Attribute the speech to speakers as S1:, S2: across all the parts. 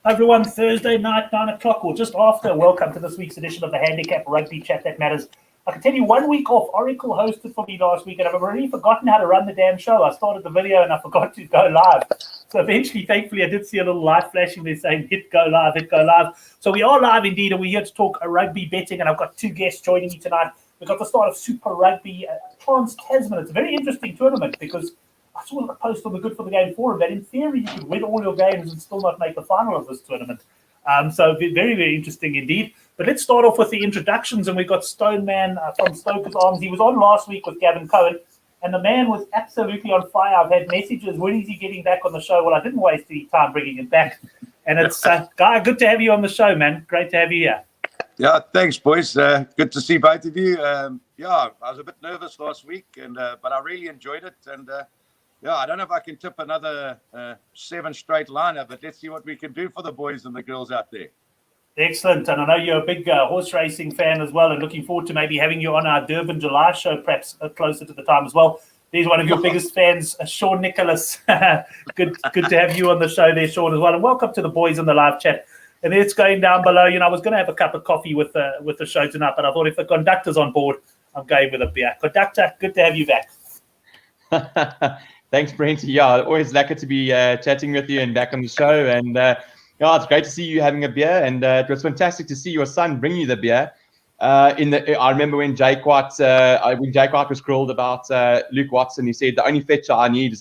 S1: Everyone, Thursday night, 9 o'clock, or just after. Welcome to this week's edition of the Handicap Rugby Chat That Matters. I can tell you 1 week off. Oracle hosted for me last week, and I've already forgotten how to run the damn show. I started the video and I forgot to go live. So eventually, thankfully, I did see a little light flashing there saying, hit go live, hit go live. So we are live indeed, and we're here to talk rugby betting, and I've got two guests joining me tonight. We've got the start of Super Rugby Trans-Tasman. It's a very interesting tournament because I saw a post on the Good for the Game forum that in theory you could win all your games and still not make the final of this tournament. So very, very interesting indeed. But let's start off with the introductions, and we've got Stoneman from Stoker's Arms. He was on last week with Gavin Cohen, and the man was absolutely on fire. I've had messages, when is he getting back on the show? Well, I didn't waste any time bringing him back. And it's, Guy, good to have you on the show, man. Great to have you here.
S2: Yeah, thanks, boys. Good to see both of you. I was a bit nervous last week, but I really enjoyed it. And I don't know if I can tip another 7 straight liner, but let's see what we can do for the boys and the girls out there.
S1: Excellent. And I know you're a big horse racing fan as well, and looking forward to maybe having you on our Durban July show, perhaps closer to the time as well. There's one of your biggest fans, Sean Nicholas. Good to have you on the show there, Sean, as well. And welcome to the boys on the live chat. And it's going down below. You know, I was going to have a cup of coffee with the show tonight, but I thought if the conductor's on board, I'm going with a beer. Conductor, good to have you back.
S3: Thanks, Brent. Yeah, always lucky to be chatting with you and back on the show. And it's great to see you having a beer. And it was fantastic to see your son bring you the beer. I remember when Jake White was called about Luke Watson, he said the only fetcher I need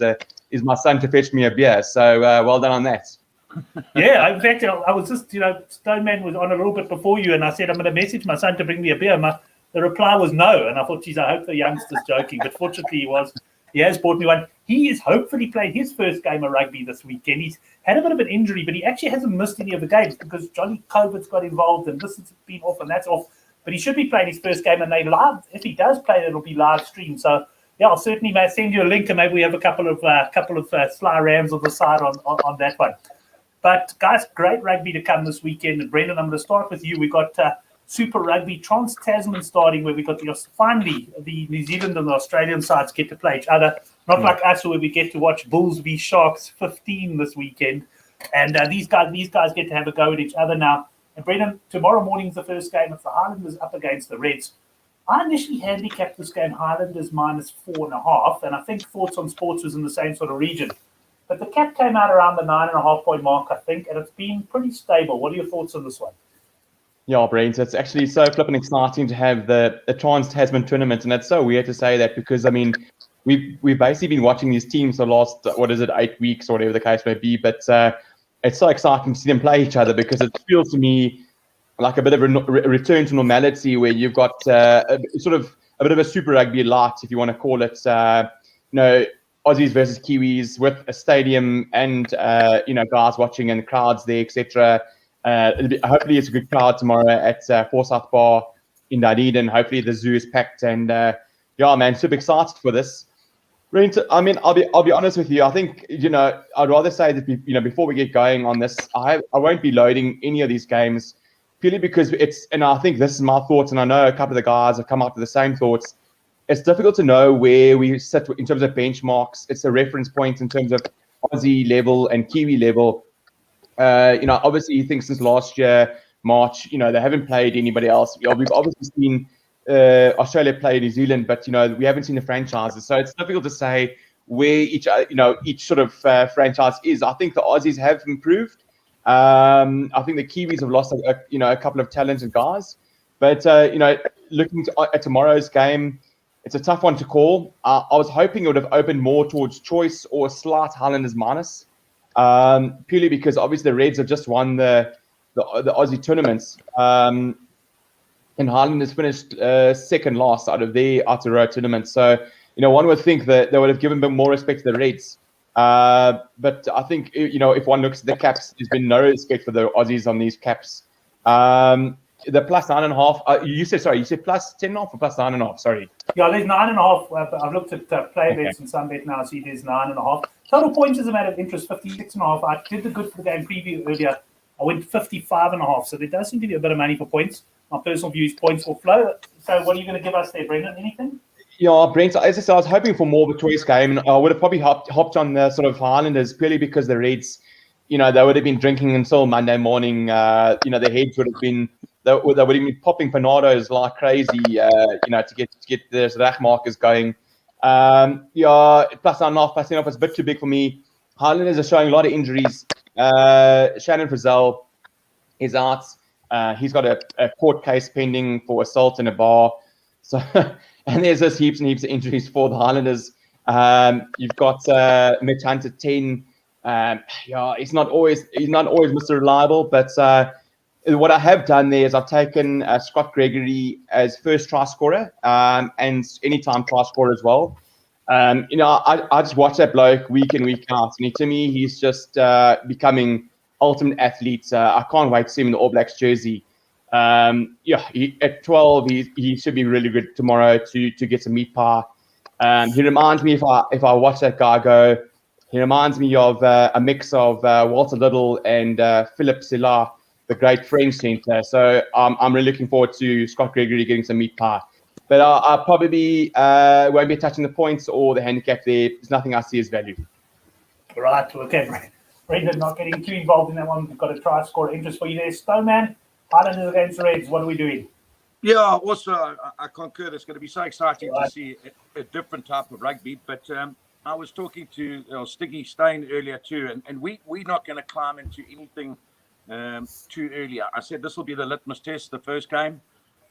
S3: is my son to fetch me a beer. So well done on that.
S1: Yeah, in fact, I was just, Stoneman was on a little bit before you, and I said I'm going to message my son to bring me a beer. The reply was no, and I thought, geez, I hope the youngster's joking, but fortunately he has bought me one. He is hopefully playing his first game of rugby this weekend. He's had a bit of an injury, but he actually hasn't missed any of the games because Johnny COVID's got involved, and this has been off and that's off. But he should be playing his first game, and if he does play, it'll be live streamed. So yeah, I'll certainly send you a link, and maybe we have a couple of sly rams on the side on that one. But guys, great rugby to come this weekend. And Brendan, I'm going to start with you. We've got Super Rugby Trans-Tasman starting, where we got finally the New Zealand and the Australian sides get to play each other. Not like us, where we get to watch Bulls v Sharks 15 this weekend. And these guys get to have a go at each other now. And Brendan, tomorrow morning's the first game. It's the Highlanders up against the Reds. I initially handicapped this game Highlanders -4.5, and I think Thoughts on Sports was in the same sort of region. But the cap came out around the 9.5 point mark, I think, and it's been pretty stable. What are your thoughts on this one?
S3: Yeah, Brent, it's actually so flipping exciting to have the Trans-Tasman tournament, and it's so weird to say that because, I mean, we've basically been watching these teams for the last, 8 weeks or whatever the case may be, but it's so exciting to see them play each other because it feels to me like a bit of a return to normality where you've got a bit of a Super Rugby light, if you want to call it, Aussies versus Kiwis with a stadium and guys watching and crowds there, etc. Hopefully it's a good crowd tomorrow at Forsyth Bar in Dunedin. Hopefully the zoo is packed, and super excited for this. I mean, I'll be honest with you. I think I'd rather say that before we get going on this, I won't be loading any of these games purely because and I think this is my thoughts, and I know a couple of the guys have come up with the same thoughts. It's difficult to know where we sit in terms of benchmarks. It's a reference point in terms of Aussie level and Kiwi level. Obviously, you think since last year, March, they haven't played anybody else. We've obviously seen Australia play New Zealand, but, we haven't seen the franchises. So it's difficult to say where each sort of franchise is. I think the Aussies have improved. I think the Kiwis have lost, a couple of talented guys. But, looking at tomorrow's game, it's a tough one to call. I was hoping it would have opened more towards choice or a slight Highlanders minus, purely because obviously the Reds have just won the Aussie tournaments, and Highlanders finished second last out of row tournament. So one would think that they would have given a bit more respect to the Reds, but I think if one looks at the caps, there's been no respect for the Aussies on these caps. The plus 9.5. You said plus 10.5 or plus 9.5? Sorry.
S1: Yeah, there's 9.5. I've looked at play bets and Sunbet now. See, there's 9.5. Total points is a matter of interest, 56.5. I did the Good for the Game preview earlier. I went 55.5. So there does seem to be a bit of money for points. My personal view is points will flow. So what are you going to give us there, Brendan? Anything?
S3: Yeah, Brent, as I said, I was hoping for more of a choice game, and I would have probably hopped on the sort of Highlanders purely because the Reds, they would have been drinking until Monday morning. Their heads would have been, they would have been popping panados like crazy, to get their rack markers going. Plus +9.5, +10.5 is a bit too big for me. Highlanders are showing a lot of injuries. Shannon Frizzell is out. He's got a court case pending for assault in a bar. So, and there's just heaps and heaps of injuries for the Highlanders. You've got Mitch Hunter 10. He's not always Mr. Reliable, but what I have done there is I've taken Scott Gregory as first try scorer and anytime try scorer as well. I just watch that bloke week in, week out. And to me, he's just becoming ultimate athlete. I can't wait to see him in the All Blacks jersey. At 12, he should be really good tomorrow to get some meat pie. He reminds me, if I watch that guy go, he reminds me of a mix of Walter Little and Philip Silla, the great French centre. So I'm really looking forward to Scott Gregory getting some meat pie. But I'll probably won't be touching the points or the handicap there. There's nothing I see as value.
S1: Right, okay. Brendan not getting too involved in that one. We've got a try score interest for you there. Stoneman, Highlanders against the Reds. What are we doing?
S2: Yeah, also, I concur. It's going to be so exciting to see a different type of rugby. But I was talking to Stiggy Stein earlier too, and we're not going to climb into anything too early. I said this will be the litmus test, the first game.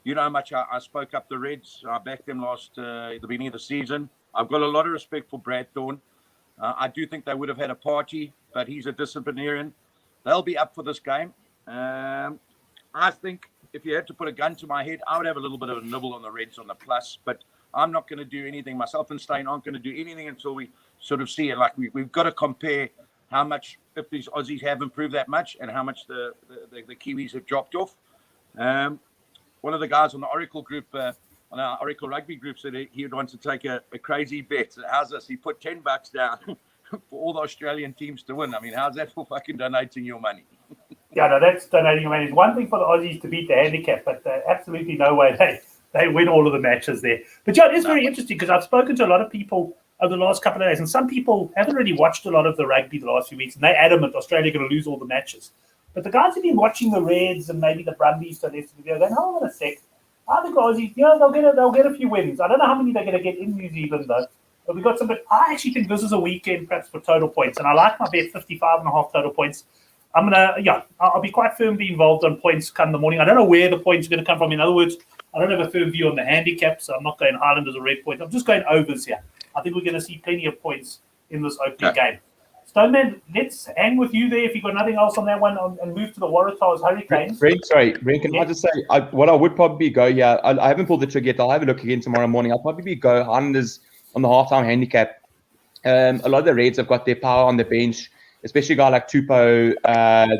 S2: You know how much I spoke up the Reds. I backed them at the beginning of the season. I've got a lot of respect for Brad Thorne. I do think they would have had a party, but he's a disciplinarian. They'll be up for this game. I think if you had to put a gun to my head, I would have a little bit of a nibble on the Reds on the plus, but I'm not going to do anything. Myself and Stein aren't going to do anything until we sort of see it. Like we've got to compare how much, if these Aussies have improved that much, and how much the Kiwis have dropped off. One of the guys on the Oracle group, on our Oracle rugby group, said he would want to take a crazy bet. How's this? He put $10 down for all the Australian teams to win. I mean, how's that for fucking donating your money?
S1: Yeah, no, that's donating your money. It's one thing for the Aussies to beat the handicap, but absolutely no way they win all of the matches there. But yeah, it's very interesting because I've spoken to a lot of people over the last couple of days, and some people haven't really watched a lot of the rugby the last few weeks, and they're adamant Australia are going to lose all the matches. But the guys who've been watching the Reds and maybe the Brumbies to this video, they're hold on a sec. I think Aussies, they'll get a few wins. I don't know how many they're going to get in New Zealand though. But we got some. But I actually think this is a weekend perhaps for total points, and I like my bet 55.5 total points. I'll be quite firmly involved on points come the morning. I don't know where the points are going to come from. In other words, I don't have a firm view on the handicap, so I'm not going Highlanders or Red points. I'm just going overs here. I think we're going to see plenty of points in this opening game. Stoneman, let's hang with you there if you've got nothing else on that one and move to the Waratahs Hurricanes.
S3: Brent, can I just say, what I would probably go, I haven't pulled the trigger yet. I'll have a look again tomorrow morning. I'll probably go Highlanders on the halftime handicap. A lot of the Reds have got their power on the bench, especially a guy like Tupou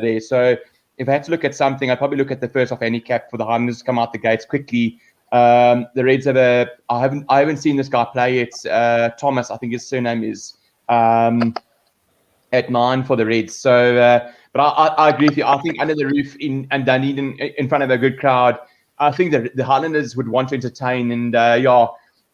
S3: there. So if I had to look at something, I'd probably look at the first half handicap for the Highlanders to come out the gates quickly. The Reds have I haven't seen this guy play yet. Thomas, I think his surname is at 9 for the Reds. So, but I agree with you. I think under the roof in Dunedin, in front of a good crowd, I think the Highlanders would want to entertain. And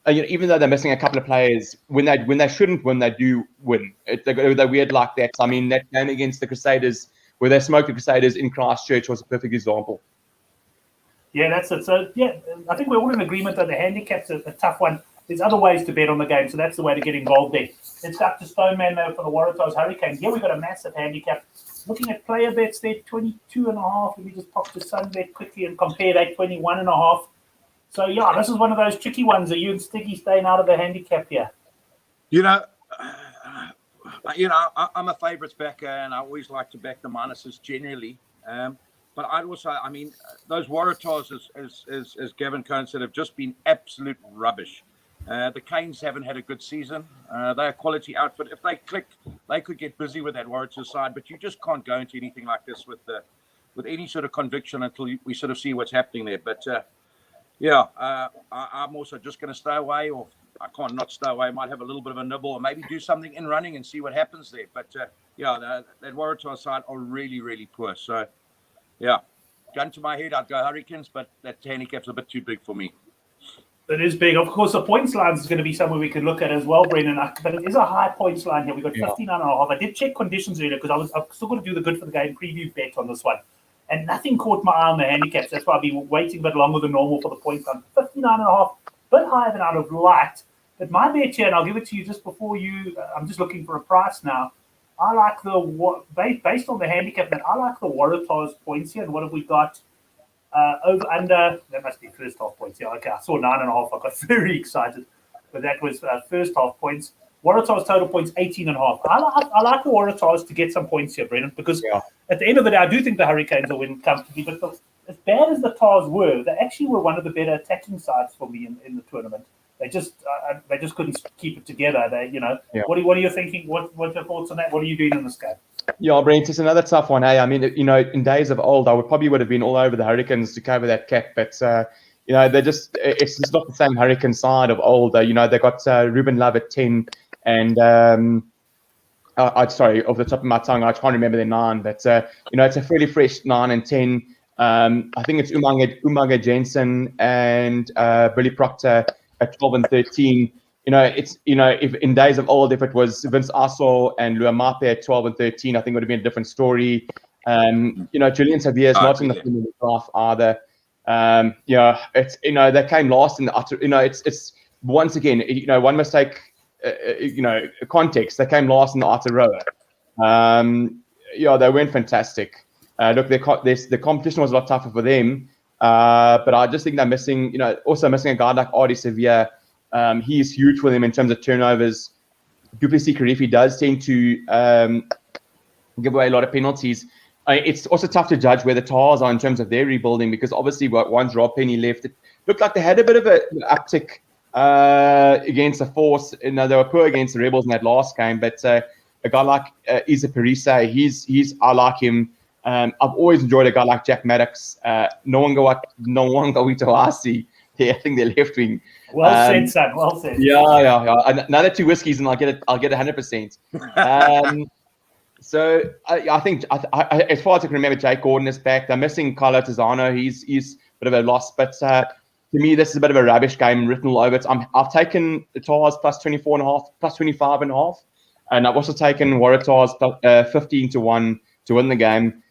S3: even though they're missing a couple of players, when they shouldn't win, they do win. They're weird like that. I mean, that game against the Crusaders, where they smoked the Crusaders in Christchurch, was a perfect example.
S1: Yeah, that's it. So, yeah, I think we're all in agreement that the handicap's a tough one. There's other ways to bet on the game, so that's the way to get involved there. It's up to Stoneman, though, for the Waratahs Hurricanes. Here we've got a massive handicap. Looking at player bets there, 22.5. Let me just pop the Sunbet quickly and compare that, 21.5. So, yeah, this is one of those tricky ones. Are you and Stiggy staying out of the handicap here?
S2: I'm a favourites backer, and I always like to back the minuses generally. But I'd also, those Waratahs, as Gavin Cohn said, have just been absolute rubbish. The Canes haven't had a good season. They're a quality outfit. If they click, they could get busy with that Waratahs side. But you just can't go into anything like this with any sort of conviction until we sort of see what's happening there. But I'm also just going to stay away, or I can't not stay away. I might have a little bit of a nibble, or maybe do something in running and see what happens there. But that Waratahs side are really, really poor. So. Yeah, gun to my head, I'd go Hurricanes, but that handicap's a bit too big for me.
S1: It is big. Of course, the points line is going to be somewhere we can look at as well, Brendan. But it is a high points line here. We've got 59.5. I did check conditions earlier because I'm still going to do the good for the game preview bet on this one. And nothing caught my eye on the handicaps. That's why I've been waiting a bit longer than normal for the points line. 59.5, a bit higher than I'd have liked. But my bet here, and I'll give it to you just before you, I'm just looking for a price now. I like based on the handicap, that I like the Waratahs points here. And what have we got? Over under, that must be first half points. Yeah, okay. I saw 9.5. I got very excited, but that was first half points. Waratahs total points 18.5. I like the Waratahs to get some points here, Brendan, because at the end of the day, I do think the Hurricanes will win comfortably. But as bad as the Tars were, they actually were one of the better attacking sides for me in the tournament. They just couldn't keep it together. What are you thinking? What's your thoughts on that? What are you doing in this game?
S3: Yeah, Brent, it's another tough one. Hey, I mean, in days of old, I would have been all over the Hurricanes to cover that cap, but it's just not the same Hurricane side of old. They got Ruben Love at 10, and sorry, off the top of my tongue, I can't remember their 9, but it's a fairly fresh 9 and 10. I think it's Umaga Jensen and Billy Proctor at 12 and 13. If in days of old, if it was Vince Aso and Luamape at 12 and 13, I think it would have been a different story. Julian Xavier is not in the draft either. They came last in the utter. It's once again, one mistake. Context. They came last in the Aotearoa. They weren't fantastic. Look, the competition was a lot tougher for them. But I just think they're missing. Also missing a guy like Ardie Sevier. He is huge for them in terms of turnovers. Duplessis Karifi does tend to give away a lot of penalties. It's also tough to judge where the Tars are in terms of their rebuilding, because obviously once Rob Penny left, it looked like they had a bit of an uptick against the Force. They were poor against the Rebels in that last game, but a guy like Isa Parise, I like him. I've always enjoyed a guy like Jack Maddox. No one go to RC. Yeah, I think they're left wing.
S1: Well said, son. Well said.
S3: Yeah. Another 2 whiskeys and I'll get 100%. So I think, as far as I can remember, Jake Gordon is back. They're missing Carlo Tizzano. He's a bit of a loss, but to me, this is a bit of a rubbish game written all over it. I've taken the Tars plus 24.5, plus 25.5, and I've also taken Waratahs 15-1 to win the game.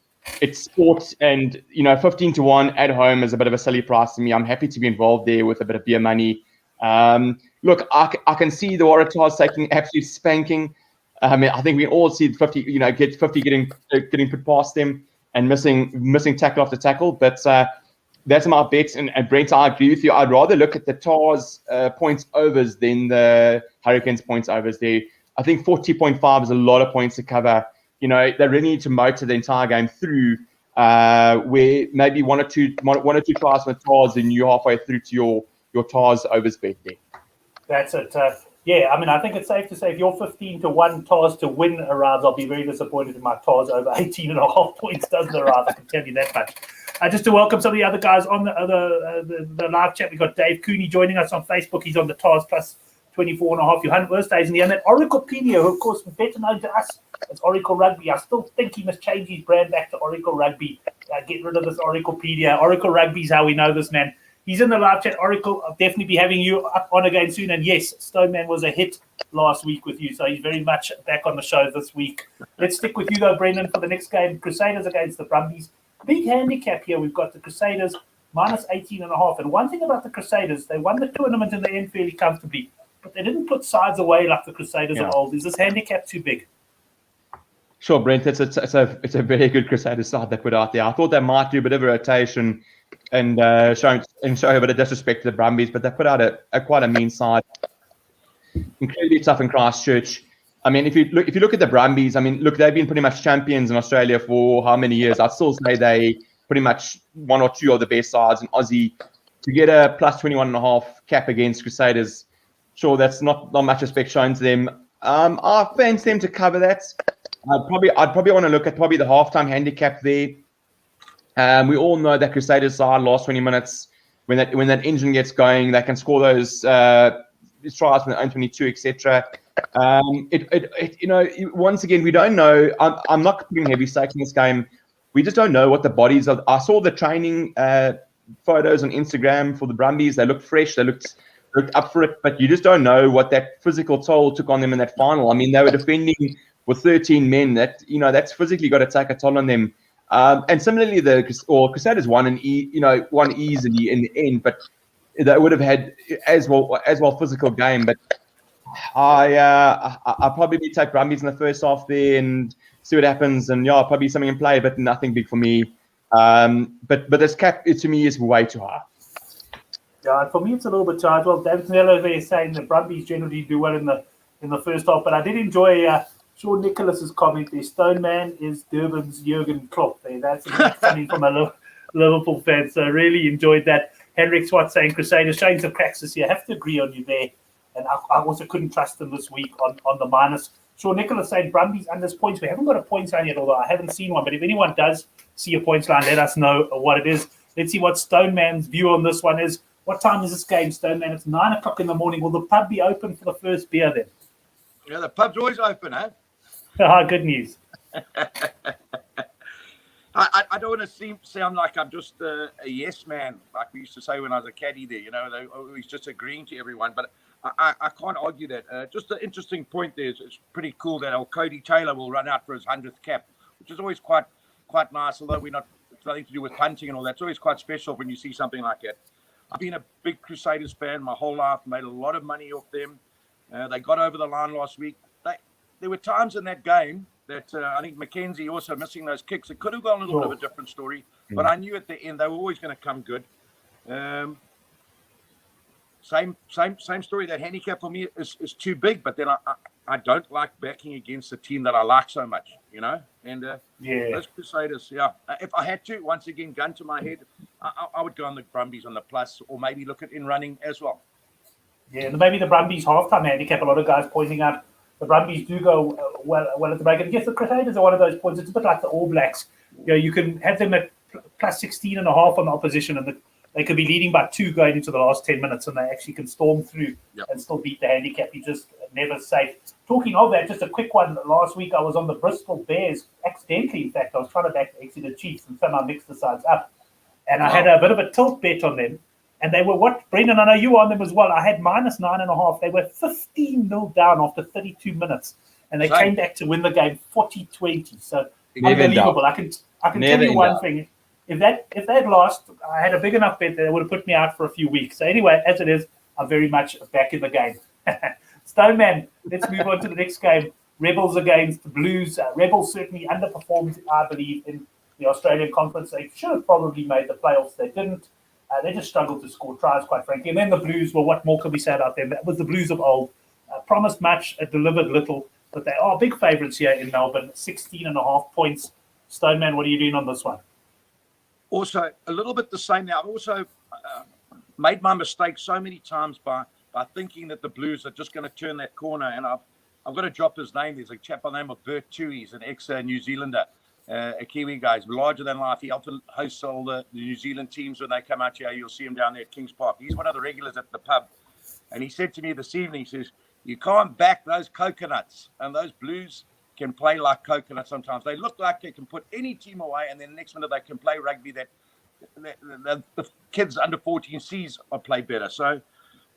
S3: It's sport, and 15-1 at home is a bit of a silly price to me. I'm happy to be involved there with a bit of beer money. Look, I can see the Waratahs taking absolute spanking. I think we all see 50, get 50 getting put past them and missing tackle after tackle. But that's my bet. And Brent, I agree with you. I'd rather look at the Tars points overs than the Hurricanes points overs there. I think 40.5 is a lot of points to cover. They really need to motor the entire game through, where maybe one or two tries from the Tars and you're halfway through to your Tars overs bet there.
S1: That's it. I think it's safe to say if you're 15-1 Tars to win arrives, I'll be very disappointed if my Tars over 18.5 points doesn't arrive. I can tell you that much. Just to welcome some of the other guys on the live chat, we've got Dave Cooney joining us on Facebook. He's on the Tars plus 24.5. Johan Wurstays in the end. And Oraclepedia, who of course is better known to us as Oracle Rugby. I still think he must change his brand back to Oracle Rugby. Get rid of this Oraclepedia. Oracle Rugby is how we know this man. He's in the live chat. Oracle, I'll definitely be having you up on again soon. And yes, Stoneman was a hit last week with you, so he's very much back on the show this week. Let's stick with you though, Brendan, for the next game. Crusaders against the Brumbies. Big handicap here. We've got the Crusaders minus 18.5. And one thing about the Crusaders, they won the tournament in the end fairly comfortably, but they didn't put sides away like the Crusaders of old. Is this handicap too big?
S3: Sure, Brent. It's a very good Crusaders side they put out there. I thought they might do a bit of a rotation and show a bit of disrespect to the Brumbies, but they put out a quite a mean side. Incredibly tough in Christchurch. I mean, if you look at the Brumbies, they've been pretty much champions in Australia for how many years? I'd still say they pretty much one or two of the best sides in Aussie. To get a plus 21.5 cap against Crusaders, sure, that's not much respect shown to them. I fancy them to cover that. I'd probably want to look at probably the halftime handicap there. We all know that Crusaders side last 20 minutes, when that engine gets going, they can score those tries from the own 22, etc. Once again, we don't know. I'm not putting heavy stakes in this game. We just don't know what the bodies of. I saw the training photos on Instagram for the Brumbies. They looked fresh. They looked up for it, but you just don't know what that physical toll took on them in that final. I mean, they were defending with 13 men. That's physically got to take a toll on them. And similarly, Crusaders won won easily in the end, but they would have had as well physical game. But I'll probably take Brumbies in the first half there and see what happens. And yeah, probably something in play, but nothing big for me. But this cap to me is way too high.
S1: Yeah, for me it's a little bit charged. Well, David Nello there saying the Brumbies generally do well in the first half, but I did enjoy Sean Nicholas's comment there. Stoneman is Durban's Jurgen Klopp there. That's coming from a Liverpool fan, so I really enjoyed that. Henrik Swart saying Crusaders showing some cracks this year. I have to agree on you there, and I also couldn't trust them this week on the minus. Sean Nicholas saying Brumbies under points. We haven't got a points line yet, although I haven't seen one, but if anyone does see a points line, let us know what it is. Let's see what Stoneman's view on this one is. What time is this game, Stoneman? It's 9 o'clock in the morning. Will the pub be open for the first beer then?
S2: Yeah, the pub's always open, huh?
S1: Good news.
S2: I don't want to sound like I'm just a yes man, like we used to say when I was a caddy there. They always just agreeing to everyone. But I can't argue that. Just an interesting point there is it's pretty cool that old Cody Taylor will run out for his 100th cap, which is always quite nice, although it's nothing to do with punting and all that. It's always quite special when you see something like that. I've been a big Crusaders fan my whole life, made a lot of money off them. They got over the line last week. There were times in that game that I think Mackenzie also missing those kicks. It could have gone a little bit of a different story, but I knew at the end they were always going to come good. Same story. That handicap for me is too big, but then I don't like backing against a team that I like so much, And those Crusaders, if I had to, once again, gun to my head, I would go on the Brumbies on the plus, or maybe look at in running as well.
S1: Yeah, and maybe the Brumbies halftime handicap. A lot of guys pointing out the Brumbies do go well at the break. And yes, the Crusaders are one of those points. It's a bit like the All Blacks. You can have them at plus 16.5 on the opposition, and they could be leading by 2 going into the last 10 minutes, and they actually can storm through and still beat the handicap. You just never safe. Talking of that, just a quick one. Last week I was on the Bristol Bears, accidentally in fact. I was trying to back the Exeter Chiefs and somehow mixed the sides up. And I had a bit of a tilt bet on them. And they were Brendan, I know you were on them as well. I had minus 9.5. They were 15-0 down after 32 minutes. And they came back to win the game 40-20. So unbelievable. I can tell you one thing. If they'd lost, I had a big enough bet that it would have put me out for a few weeks. So anyway, as it is, I'm very much back in the game. Stoneman, let's move on to the next game. Rebels against the Blues. Rebels certainly underperformed, I believe, in the Australian Conference. They should have probably made the playoffs. They didn't. They just struggled to score tries, quite frankly. And then the Blues, well, what more can we say about them? That was the Blues of old. Promised much, delivered little, but they are big favourites here in Melbourne. 16.5 points. Stoneman, what are you doing on this one? Also,
S2: a little bit the same now. I've also made my mistake so many times by thinking that the Blues are just going to turn that corner. And I've got to drop his name. There's a chap by the name of Bert Toohey. He's an ex-New Zealander. A Kiwi guy. He's larger than life. He often hosts all the New Zealand teams when they come out here. You'll see him down there at Kings Park. He's one of the regulars at the pub. And he said to me this evening, he says, you can't back those coconuts. And those Blues can play like coconuts sometimes. They look like they can put any team away, and then the next minute they can play rugby that the kids under 14Cs are play better. So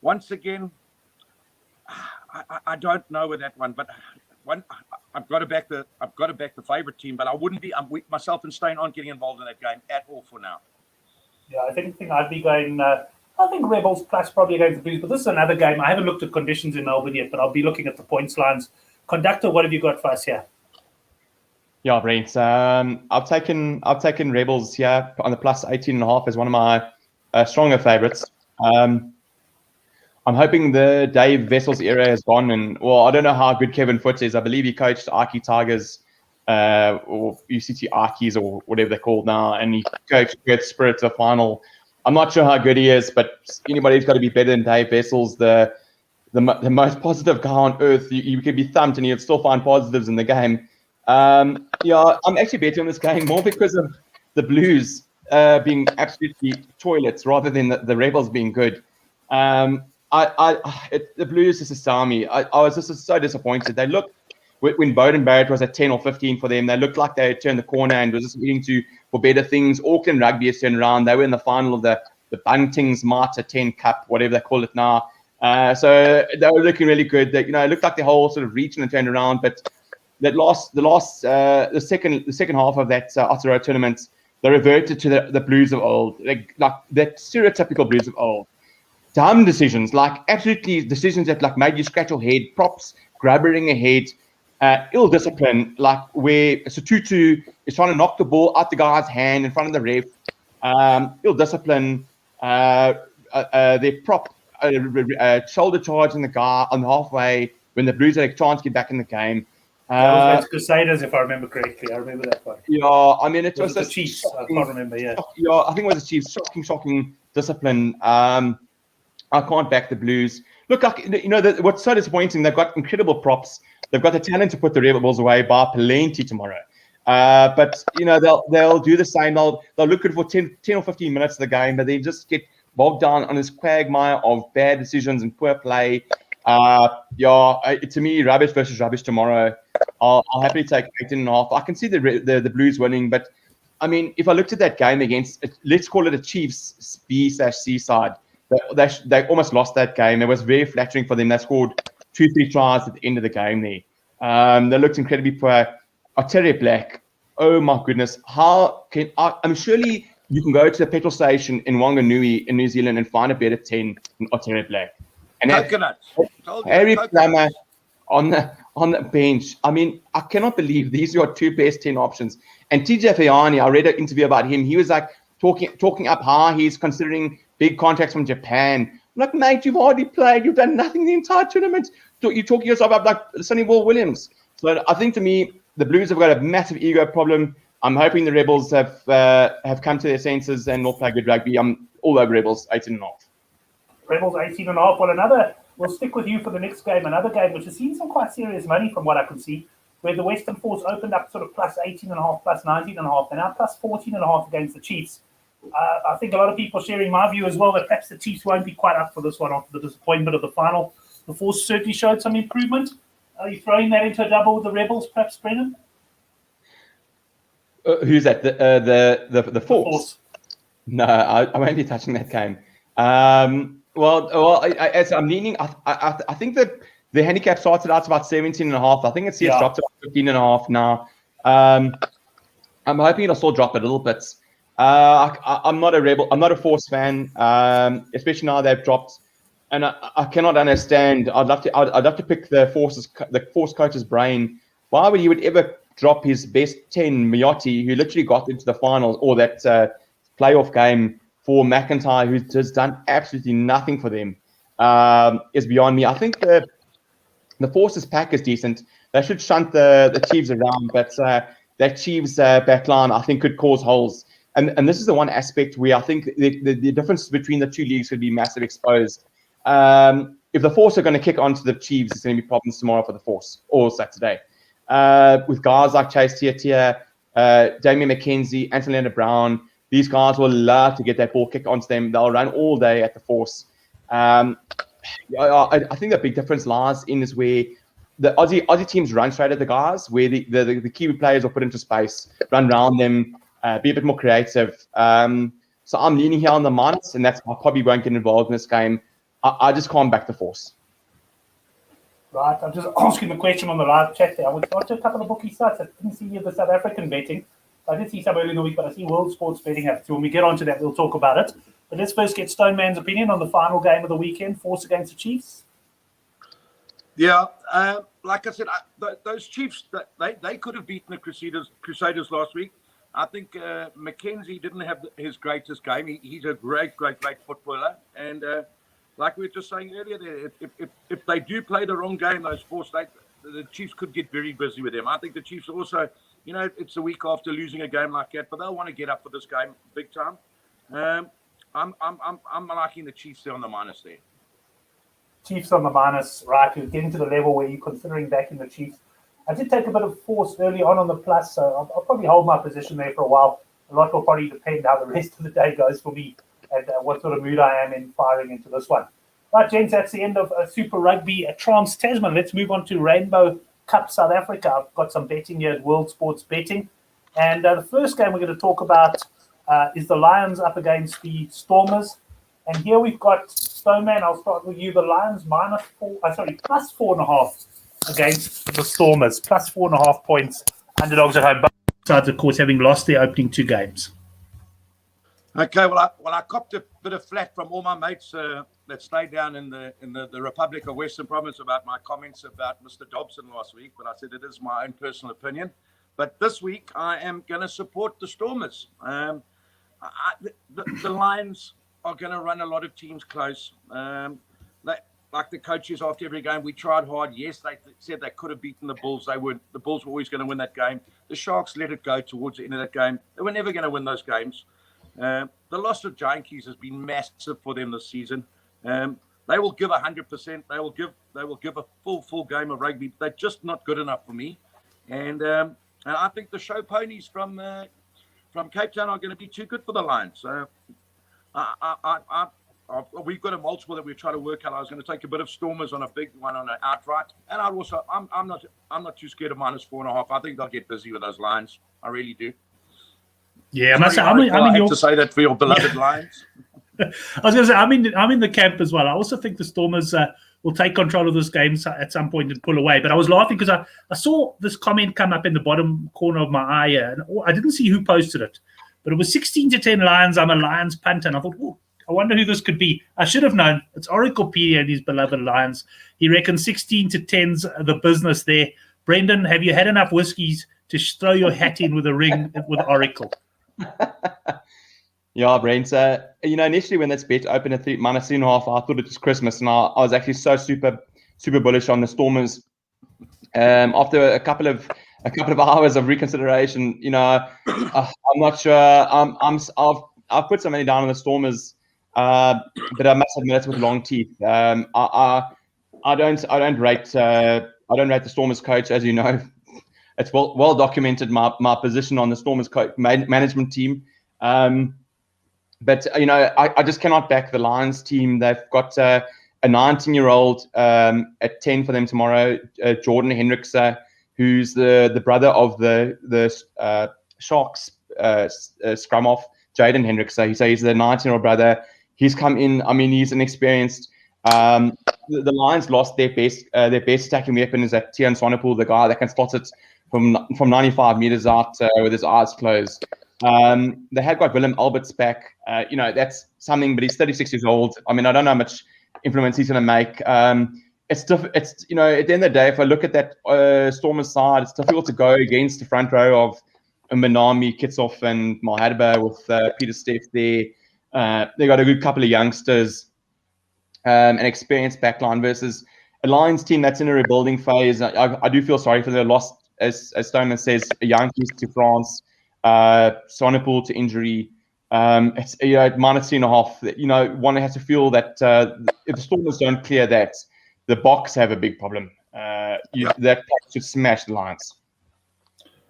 S2: once again, I don't know with that one, but I've got to back the favourite team, but I'm weak myself and Stain aren't getting involved in that game at all for now. Yeah, I think I'd be going. I think Rebels plus probably against the Blues, but this is another game. I haven't looked at conditions in Melbourne yet, but I'll be looking at the points lines. Conductor, what have you got for us here?
S3: Yeah, Brent. I've taken Rebels here on the plus 18.5 as one of my stronger favourites. I'm hoping the Dave Wessels era has gone, and I don't know how good Kevin Foote is. I believe he coached Archie Tigers or UCT Archies or whatever they're called now, and he coached Perth Spirit to a final. I'm not sure how good he is, but anybody's got to be better than Dave Wessels, the most positive guy on earth. You could be thumped and you'd still find positives in the game. I'm actually betting on this game more because of the Blues being absolutely toilets rather than the Rebels being good. The Blues just astound me. I was just so disappointed. They look when Bowden Barrett was at 10 or 15 for them, they looked like they had turned the corner and was just leading for better things. Auckland Rugby has turned around. They were in the final of the Buntings Marta 10 Cup, whatever they call it now. So they were looking really good. It looked like the whole sort of reach and turned around, but the second half of that Aotearoa tournament, they reverted to the Blues of old, like that stereotypical Blues of old. Dumb decisions, like absolutely decisions that like made you scratch your head, props grabbing ahead, ill discipline, like where Sotutu is trying to knock the ball out the guy's hand in front of the ref, ill discipline, their prop shoulder charge in the guy on the halfway when the Blues had a chance to get back in the game.
S1: That was Crusaders, if I remember correctly. I remember that one.
S3: Yeah, I mean, it was
S1: the Chiefs. I can't remember. Yeah,
S3: I think it was the Chiefs. Shocking discipline. I can't back the Blues. Look, what's so disappointing? They've got incredible props. They've got the talent to put the Rebels away by plenty tomorrow. But they'll do the same. They'll look good for 10 or 15 minutes of the game, but they just get bogged down on this quagmire of bad decisions and poor play. To me, rubbish versus rubbish tomorrow. I'll happily take 18.5. I can see the Blues winning, but I mean, if I looked at that game against, let's call it a Chiefs B/C side, they almost lost that game. It was very flattering for them. They scored 2-3 tries at the end of the game there. They looked incredibly poor. Aotearoa Black, oh my goodness. Surely you can go to the petrol station in Wanganui in New Zealand and find a better 10 than Aotearoa Black. And Harry Plummer on the bench. I mean, I cannot believe these are your two best 10 options. And TJ Fayani, I read an interview about him. He was like talking up how he's considering big contracts from Japan. I'm like, mate, you've already played. You've done nothing the entire tournament. You're talking yourself up like Sonny Wall Williams. So I think to me, the Blues have got a massive ego problem. I'm hoping the Rebels have come to their senses and will play good rugby. I'm all over Rebels, 18.5.
S1: Rebels 18.5. Well, we'll stick with you for the next game. Another game which has seen some quite serious money from what I can see, where the Western Force opened up sort of plus 18.5, plus 19.5, and now plus 14.5 against the Chiefs. I think a lot of people sharing my view as well that perhaps the Chiefs won't be quite up for this one after the disappointment of the final. The Force certainly showed some improvement. Are you throwing that into a double with the Rebels, perhaps, Brennan?
S3: Who's that? The Force? No, I won't be touching that game. As I'm leaning, I think the handicap started out about 17.5. I think it's dropped to 15.5 now. I'm hoping it'll still drop a little bit. I'm not a Rebel. I'm not a Force fan, especially now they've dropped. And I cannot understand. I'd love to pick the Force coach's brain. Why would he ever drop his best 10, Miotti, who literally got into the finals or that playoff game for McIntyre, who has done absolutely nothing for them, is beyond me. I think the Force's pack is decent. They should shunt the Chiefs around, but that Chiefs backline, I think, could cause holes. And this is the one aspect where I think the difference between the two leagues could be massive exposed. If the Force are going to kick onto the Chiefs, it's going to be problems tomorrow for the Force or Saturday. With guys like Chase Tiatia, Damian McKenzie, Anthony Brown, these guys will love to get that ball kicked onto them. They'll run all day at the Force. I think the big difference lies in is where the Aussie teams run straight at the guys, where the Kiwi players are put into space, run around them, be a bit more creative. So I'm leaning here on the minus, and I probably won't get involved in this game. I just can't back the Force.
S1: Right, I'm just asking the question on the live chat there. I went to a couple of bookie sites. I didn't see the South African betting. I did see some early in the week, but I see World Sports betting up. So when we get onto that, we'll talk about it. But let's first get Stoneman's opinion on the final game of the weekend, Force against the Chiefs.
S2: Yeah, like I said, those Chiefs, they could have beaten the Crusaders last week. I think McKenzie didn't have his greatest game. He's a great footballer. And like we were just saying earlier, if they do play the wrong game, those Force, the Chiefs could get very busy with them. I think the Chiefs also, it's a week after losing a game like that, but they'll want to get up for this game big time. I'm liking the Chiefs there on the minus there.
S1: Chiefs on the minus, right? You're getting to the level where you're considering backing the Chiefs. I did take a bit of Force early on the plus, so I'll probably hold my position there for a while. A lot will probably depend how the rest of the day goes for me and what sort of mood I am in firing into this one. Right, gents, that's the end of Super Rugby Trans-Tasman. Let's move on to Rainbow Cup South Africa. I've got some betting here at World Sports Betting. And the first game we're going to talk about is the Lions up against the Stormers. And here we've got Stoneman. I'll start with you. The Lions plus 4.5 against the Stormers. Plus 4.5 points. Underdogs at home. Both sides, of course, having lost their opening 2 games.
S2: Okay, well, I copped a bit of flack from all my mates that stayed down in the Republic of Western Province about my comments about Mr. Dobson last week, but I said it is my own personal opinion. But this week, I am going to support the Stormers. The Lions are going to run a lot of teams close. Like the coaches after every game, we tried hard. Yes, they said they could have beaten the Bulls. The Bulls were always going to win that game. The Sharks let it go towards the end of that game. They were never going to win those games. The loss of Giankees has been massive for them this season. They will give 100%. They will give a full game of rugby. They're just not good enough for me. And I think the show ponies from Cape Town are going to be too good for the Lions. We've got a multiple that we're trying to work out. I was going to take a bit of Stormers on a big one on an outright, and I'm not too scared of minus 4.5. I think they'll get busy with those Lions. I really do.
S1: Yeah, I must say, I
S2: have to say that for your beloved Lions.
S1: I was going to say, I'm in the camp as well. I also think the Stormers will take control of this game at some point and pull away. But I was laughing because I saw this comment come up in the bottom corner of my eye, and I didn't see who posted it, but it was 16-10 Lions. I'm a Lions punter, and I thought, I wonder who this could be. I should have known. It's Oraclepedia and his beloved Lions. He reckons 16-10's the business there. Brendan, have you had enough whiskies to throw your hat in with a ring with Oracle?
S3: Yeah, Brent. Initially when this bet opened at minus 3.5, I thought it was Christmas, and I was actually so super bullish on the Stormers. After a couple of hours of reconsideration, I'm not sure. I've put some money down on the Stormers, but I must admit it's with long teeth. I don't rate the Stormers coach, as you know. It's well documented my position on the Stormers management team. But I just cannot back the Lions team. They've got a 19-year-old at 10 for them tomorrow, Jordan Hendricks, who's the brother of the Sharks scrum off, Jaden Hendricks. So he's the 19-year-old brother. He's come in. I mean, he's an experienced. The Lions lost their best attacking weapon is that Tian Swanepoel, the guy that can spot it from 95 meters out with his eyes closed. They have got Willem Alberts back. That's something, but he's 36 years old. I mean, I don't know how much influence he's going to make. It's at the end of the day, if I look at that Stormers side, it's difficult to go against the front row of Mbanami, Kitsoff, and Mahadaba with Peter Steff there. They got a good couple of youngsters, an experienced backline versus a Lions team that's in a rebuilding phase. I do feel sorry for the loss, as Stoneman says, Yankees to France, Swanepoel to injury. It's minus 3.5. One has to feel that if the Stormers don't clear that, the Boks have a big problem. That should smash the Lions.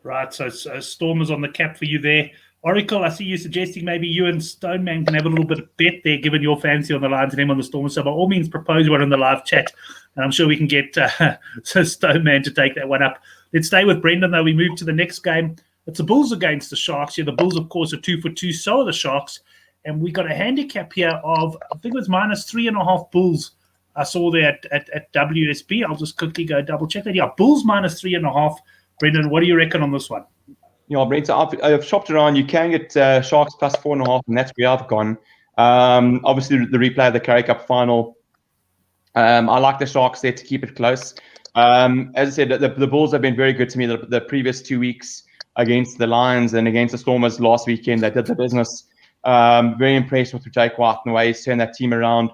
S1: Right, so Stormers on the cap for you there. Oracle, I see you suggesting maybe you and Stoneman can have a little bit of bet there, given your fancy on the Lions and him on the Stormers. So by all means, propose one in the live chat, and I'm sure we can get Stoneman to take that one up. Let's stay with Brendan, though. We move to the next game. It's the Bulls against the Sharks. Yeah, the Bulls, of course, are 2 for 2. So are the Sharks. And we got a handicap here of, I think it was minus 3.5 Bulls. I saw there at WSB. I'll just quickly go double check that. Yeah, Bulls minus 3.5. Brendan, what do you reckon on this one?
S3: Yeah, Brent, I've shopped around. You can get Sharks plus 4.5, and that's where I've gone. Obviously, the replay of the Currie Cup final. I like the Sharks there to keep it close. As I said, the Bulls have been very good to me the previous 2 weeks against the Lions and against the Stormers last weekend. They did the business. Very impressed with Jake White and the way he's turned that team around.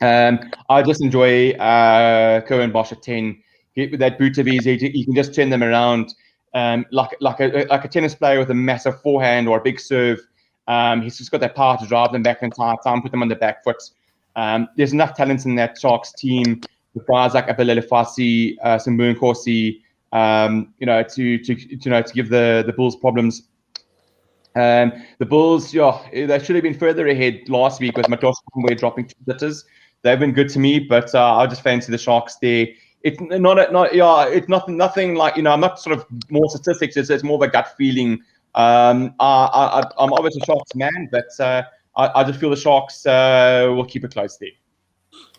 S3: I just enjoy Cohen Bosch at 10. With that boot of his, he can just turn them around like a tennis player with a massive forehand or a big serve. He's just got that power to drive them back in time, put them on the back foot. There's enough talent in that Sharks team with guys like Abel Elefasi, Simbu Nkosi, to give the Bulls problems. The Bulls, they should have been further ahead last week with Matosh Conway dropping 2 hitters. They've been good to me, but I just fancy the Sharks there. it's it's nothing like, I'm not sort of more statistics. It's more of a gut feeling. I'm obviously a Sharks man, but I just feel the Sharks will keep it close there.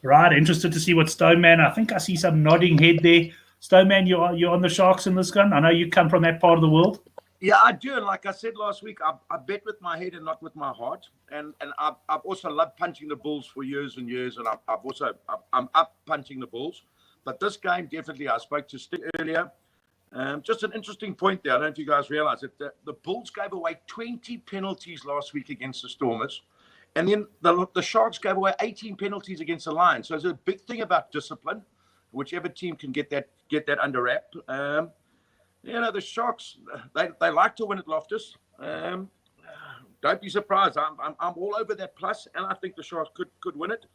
S1: Right, interested to see what Stoneman. I think I see some nodding head there. Stoneman, you're on the Sharks in this gun. I know you come from that part of the world.
S2: Yeah, I do. And like I said last week, I bet with my head and not with my heart. And I've also loved punching the Bulls for years and years. And I'm up punching the Bulls. But this game, definitely, I spoke to Stick earlier. Just an interesting point there. I don't know if you guys realize it. The Bulls gave away 20 penalties last week against the Stormers. And then the Sharks gave away 18 penalties against the Lions. So there's a big thing about discipline. Whichever team can get that under wrap. The Sharks, they like to win at Loftus. Don't be surprised. I'm all over that plus, and I think the Sharks could win it.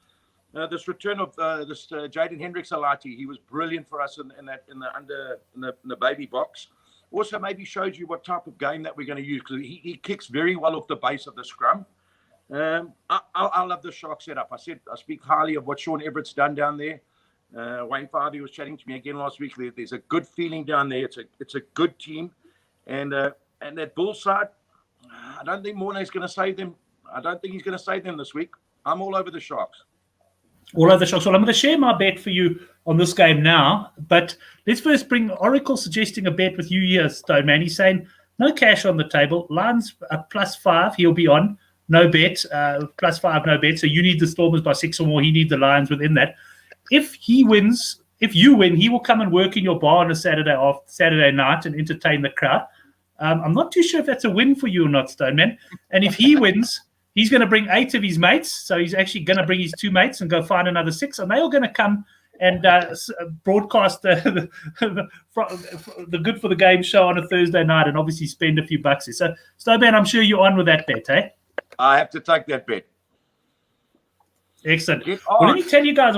S2: This return of this Jaden Hendricks-Alati, he was brilliant for us in the baby box. Also, maybe shows you what type of game that we're going to use, because he kicks very well off the base of the scrum. I love the Sharks setup. I speak highly of what Sean Everett's done down there. Wayne Farley was chatting to me again last week. There's a good feeling down there. It's a good team, and that Bulls side, I don't think Mornay's going to save them. I don't think he's going to save them this week. I'm all over the Sharks.
S1: All over the Sharks. Well, I'm going to share my bet for you on this game now, but let's first bring Oracle suggesting a bet with you here, Stoneman. He's saying no cash on the table. Lions +5. He'll be on. No bet. +5. No bet. So you need the Stormers by 6 or more. He needs the Lions within that. If you win, he will come and work in your bar on a Saturday night and entertain the crowd. I'm not too sure if that's a win for you or not, Stoneman. And if he wins, he's going to bring 8 of his mates. So he's actually going to bring his 2 mates and go find another 6. And they're all going to come and broadcast the Good for the Game show on a Thursday night and obviously spend a few bucks. So, Stoneman, I'm sure you're on with that bet, eh?
S2: I have to take that bet.
S1: Excellent. Well, let me tell you guys,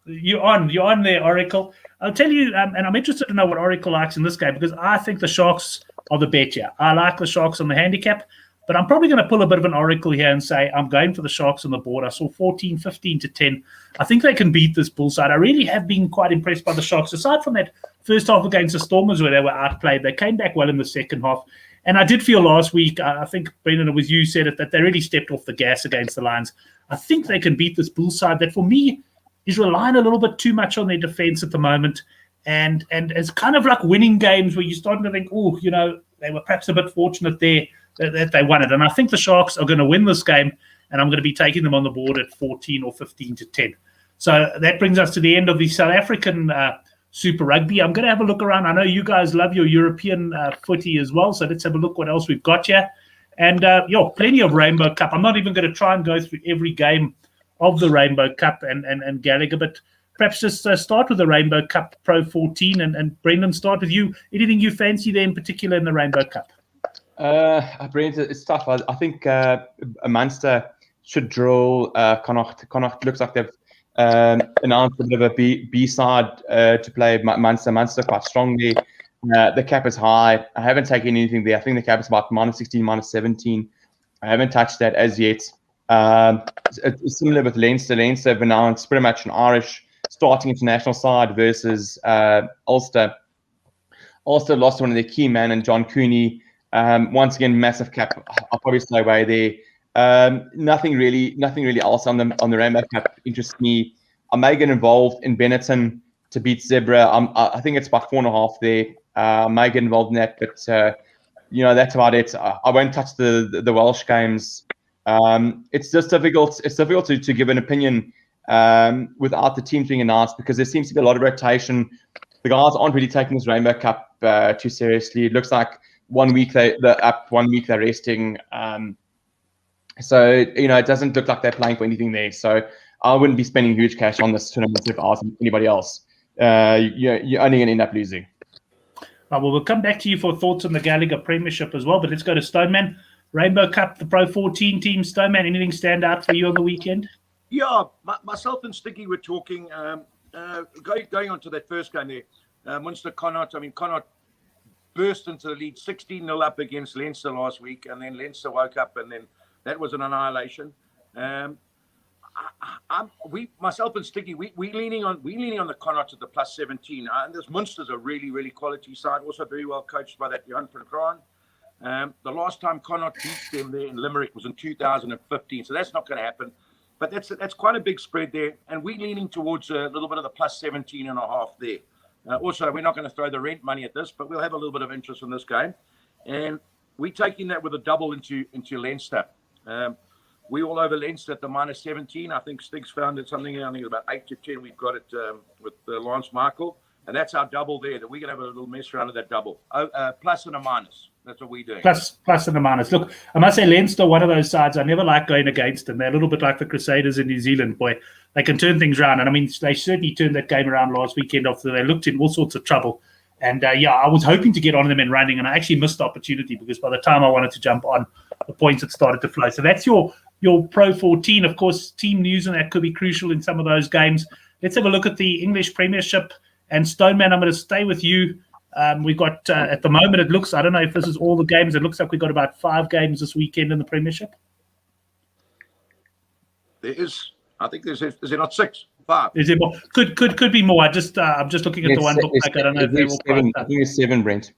S1: you're on there, Oracle. I'll tell you, and I'm interested to know what Oracle likes in this game, because I think the Sharks are the bet here. I like the Sharks on the handicap, but I'm probably going to pull a bit of an Oracle here and say I'm going for the Sharks on the board. I saw 14, 15 to 10. I think they can beat this Bull side. I really have been quite impressed by the Sharks. Aside from that first half against the Stormers where they were outplayed, they came back well in the second half. And I did feel last week, I think, Brendan, it was you said it, that they really stepped off the gas against the Lions. I think they can beat this Bull side that, for me, is relying a little bit too much on their defense at the moment. And it's kind of like winning games where you're starting to think, they were perhaps a bit fortunate there that they won it. And I think the Sharks are going to win this game, and I'm going to be taking them on the board at 14 or 15 to 10. So that brings us to the end of the South African Super Rugby. I'm going to have a look around. I know you guys love your European footy as well, so let's have a look what else we've got here. And, plenty of Rainbow Cup. I'm not even going to try and go through every game of the Rainbow Cup and Gallagher, but perhaps just start with the Rainbow Cup Pro 14, and Brendan, start with you. Anything you fancy there in particular in the Rainbow Cup?
S3: Brendan, it's tough. I think Munster should drill Connacht. Connacht looks like they've announced a bit of a B side to play Munster. Munster quite strongly. The cap is high. I haven't taken anything there. I think the cap is about -16, -17. I haven't touched that as yet. It's similar with Leinster. Leinster have announced pretty much an Irish starting international side versus Ulster. Ulster lost one of their key men in John Cooney. Once again, massive cap. I'll probably stay away there. Nothing really else on the Rainbow Cup interests me. I may get involved in Benetton to beat Zebra. I think it's about 4.5 there. I may get involved in that, but that's about it. I won't touch the Welsh games. It's just difficult. It's difficult to give an opinion without the teams being announced, because there seems to be a lot of rotation. The guys aren't really taking this Rainbow Cup too seriously. It looks like 1 week they're up, 1 week they're resting. So it doesn't look like they're playing for anything there. So I wouldn't be spending huge cash on this tournament if I was anybody else. You're only going to end up losing.
S1: Well, we'll come back to you for thoughts on the Gallagher Premiership as well, but let's go to Stoneman. Rainbow Cup, the Pro 14 team. Stoneman, anything stand out for you on the weekend?
S2: Yeah, myself and Sticky were talking, going on to that first game there, Munster Connacht. I mean, Connacht burst into the lead 16-0 up against Leinster last week, and then Leinster woke up, and then that was an annihilation. myself and Sticky, we leaning on the Connaughts at the plus 17. And this Munster's a really, really quality side, also very well coached by that Brent Graham. The last time Connaught beat them there in Limerick was in 2015, so that's not going to happen. But that's quite a big spread there, and we're leaning towards a little bit of the plus 17.5 there. Also, we're not going to throw the rent money at this, but we'll have a little bit of interest in this game, and we're taking that with a double into Leinster. We all over Leinster at the minus 17. I think Stig's found it something. I think about 8 to 10. We've got it with Lance Michael, and that's our double there. That we're going to have a little mess around with that double, plus and a minus. That's what we're doing.
S1: Plus and a minus. Look, I must say Leinster, one of those sides I never like going against them. They're a little bit like the Crusaders in New Zealand. Boy, they can turn things around. And I mean, they certainly turned that game around last weekend after they looked in all sorts of trouble. And I was hoping to get on them and running, and I actually missed the opportunity because by the time I wanted to jump on, the points had started to flow. So that's your Pro 14. Of course, team news, and that could be crucial in some of those games. Let's have a look at the English Premiership. And Stoneman, I'm going to stay with you. We've got, at the moment, it looks, I don't know if this is all the games, it looks like we've got about 5 games this weekend in the Premiership.
S2: There is, I think is there not 6? 5.
S1: Is there more? Could be more. I'm just looking at the one book. I don't know if they're all priced up.
S3: I think it's 7, Brent.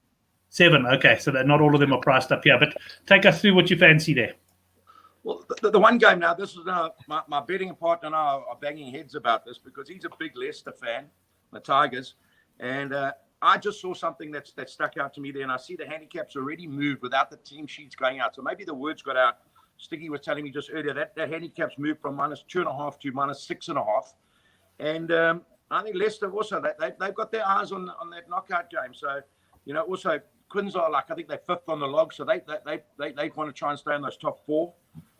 S1: 7, okay. So that not all of them are priced up here. But take us through what you fancy there.
S2: Well, the one game now, this is my betting partner now are banging heads about this because he's a big Leicester fan, the Tigers. And I just saw something that stuck out to me there, and I see the handicaps already moved without the team sheets going out. So maybe the words got out. Sticky was telling me just earlier that handicaps moved from minus 2.5 to minus 6.5. And I think Leicester also, they've got their eyes on that knockout game. So, also Quins are I think they're 5th on the log, so they want to try and stay in those top 4.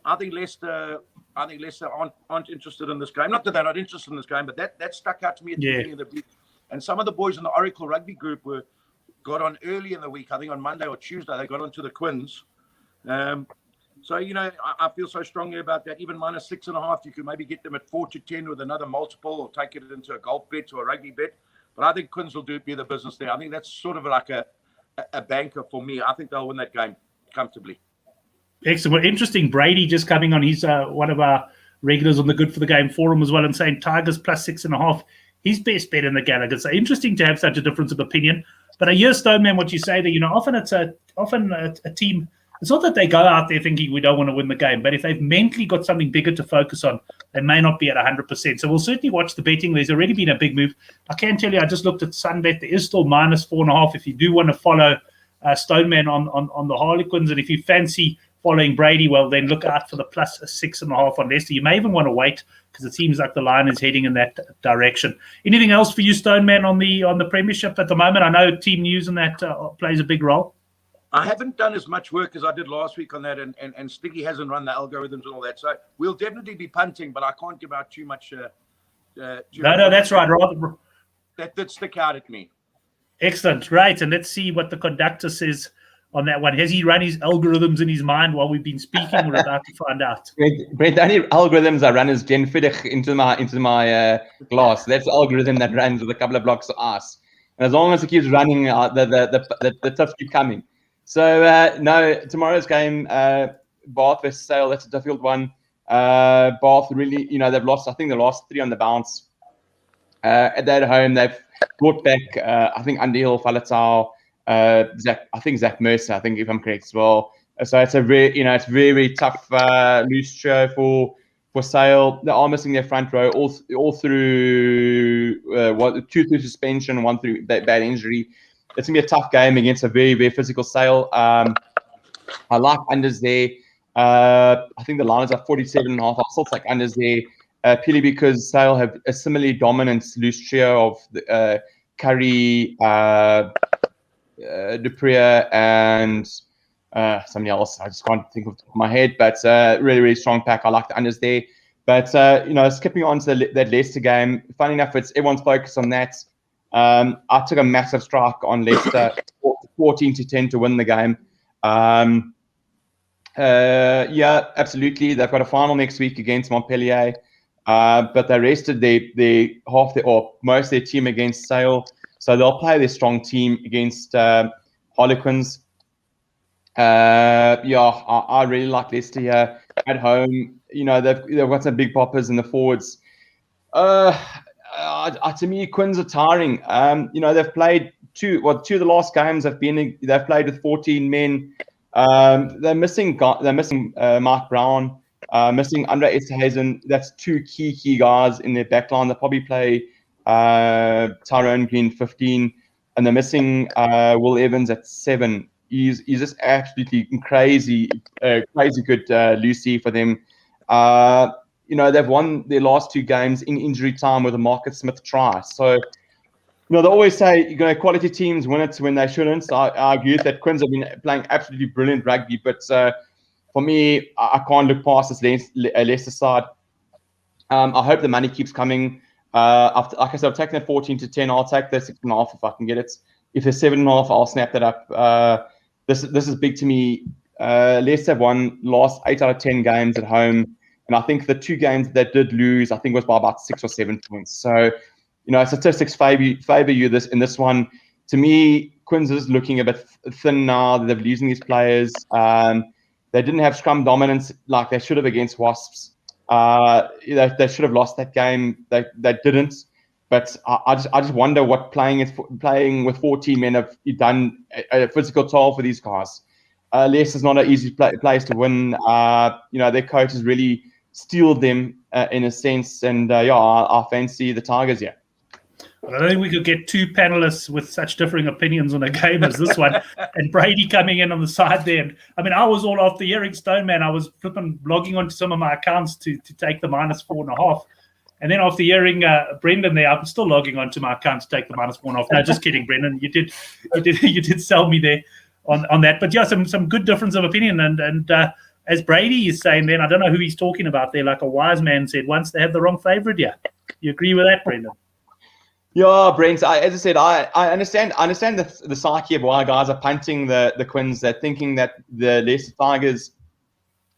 S2: I think Leicester aren't interested in this game. Not that they're not interested in this game, but that stuck out to me at the beginning of the week. And some of the boys in the Oracle Rugby group got on early in the week. I think on Monday or Tuesday they got onto the Quins. So I feel so strongly about that. Even minus 6.5, you could maybe get them at 4 to 10 with another multiple, or take it into a golf bet or a rugby bet. But I think Quins will be the business there. I think that's sort of like a banker for me. I think they'll win that game comfortably.
S1: Excellent. Well, interesting. Brady just coming on. He's one of our regulars on the Good for the Game forum as well, and saying Tigers plus 6.5. His best bet in the Gallagher. So interesting to have such a difference of opinion. But I hear Stoneman what you say that often it's a team. It's not that they go out there thinking we don't want to win the game, but if they've mentally got something bigger to focus on, they may not be at 100%. So we'll certainly watch the betting. There's already been a big move. I can tell you, I just looked at Sunbet. There is still minus 4.5 if you do want to follow Stoneman on the Harlequins, and if you fancy following Brady, well, then look out for the plus 6.5 on Leicester. You may even want to wait because it seems like the line is heading in that direction. Anything else for you, Stoneman, on the Premiership at the moment? I know team news and that plays a big role.
S2: I haven't done as much work as I did last week on that, and Sticky hasn't run the algorithms and all that. So we'll definitely be punting, but I can't give out too much. No,
S1: that's right.
S2: That did stick out at me.
S1: Excellent. Right. And let's see what the conductor says on that one. Has he run his algorithms in his mind while we've been speaking? We're about to find out.
S3: Brent, the only algorithms I run is Gen Fidich into my glass. That's the algorithm that runs with a couple of blocks of ice. And as long as it keeps running, the tips keep coming. So, no, tomorrow's game, Bath versus Sale, that's a difficult one. Bath really, they've lost, I think the last 3 on the bounce. At their home, they've brought back, I think, Underhill, Falatau, Zach Mercer, I think, if I'm correct as well. So it's a it's very tough loose show for Sale. They are missing their front row all through 2 through suspension, 1 through bad injury. It's going to be a tough game against a very, very physical Sale. I like unders there. I think the line is at 47.5. I'll still take unders there, purely because Sale have a similarly dominant loose trio of Curry, Dupree, and somebody else. I just can't think of the top of my head, but really, really strong pack. I like the unders there. But, skipping on to that Leicester game, funny enough, everyone's focused on that. I took a massive strike on Leicester, 14-10 to win the game. Yeah, absolutely. They've got a final next week against Montpellier, but they rested most of their team against Sale, so they'll play their strong team against Harlequins. I really like Leicester here at home. You know, they've got some big poppers in the forwards. To me, Quins are tiring. You know, they've played two of the last games they've played with 14 men. They're missing Mark Brown, missing Andre Esterhuizen. That's two key guys in their backline. They'll probably play Tyrone Green 15, and they're missing Will Evans at 7. He's just absolutely crazy good Lucy for them. You know, they've won their last 2 games in injury time with a Marcus Smith try. So, you know, they always say, you know, quality teams win it when they shouldn't. So I agree with that. Quins have been playing absolutely brilliant rugby, but for me, I can't look past this Leicester side. I hope the money keeps coming. Like I said, I've taken it 14-10. I'll take the 6.5 if I can get it. If there's 7.5, I'll snap that up. This is big to me. Leicester have won last 8 out of 10 games at home. And I think the 2 games that did lose, I think was by about 6 or 7 points. So, you know, statistics favor you in this one. To me, Quins is looking a bit thin now. They're losing these players. They didn't have scrum dominance like they should have against Wasps. They should have lost that game. They didn't. But I just wonder what playing with 14 men have done a physical toll for these guys. Leicester's not an easy place to win. You know, their coach has really steeled them in a sense. And I fancy the Tigers here.
S1: Well, I don't think we could get 2 panelists with such differing opinions on a game as this one. And Brady coming in on the side there. And, I mean, I was all after hearing Stoneman. I was logging onto some of my accounts to take the -4.5. And then after hearing Brendan there, I'm still logging onto my account to take the -1.5. No, just kidding, Brendan. You did sell me there on that. But yeah, some good difference of opinion. And as Brady is saying then, I don't know who he's talking about there, like a wise man said, once they have the wrong favourite, yeah. You agree with that, Brendan?
S3: Yeah, Brent. As I said, I understand the psyche of why guys are punting the Quins. They're thinking that the Leicester Tigers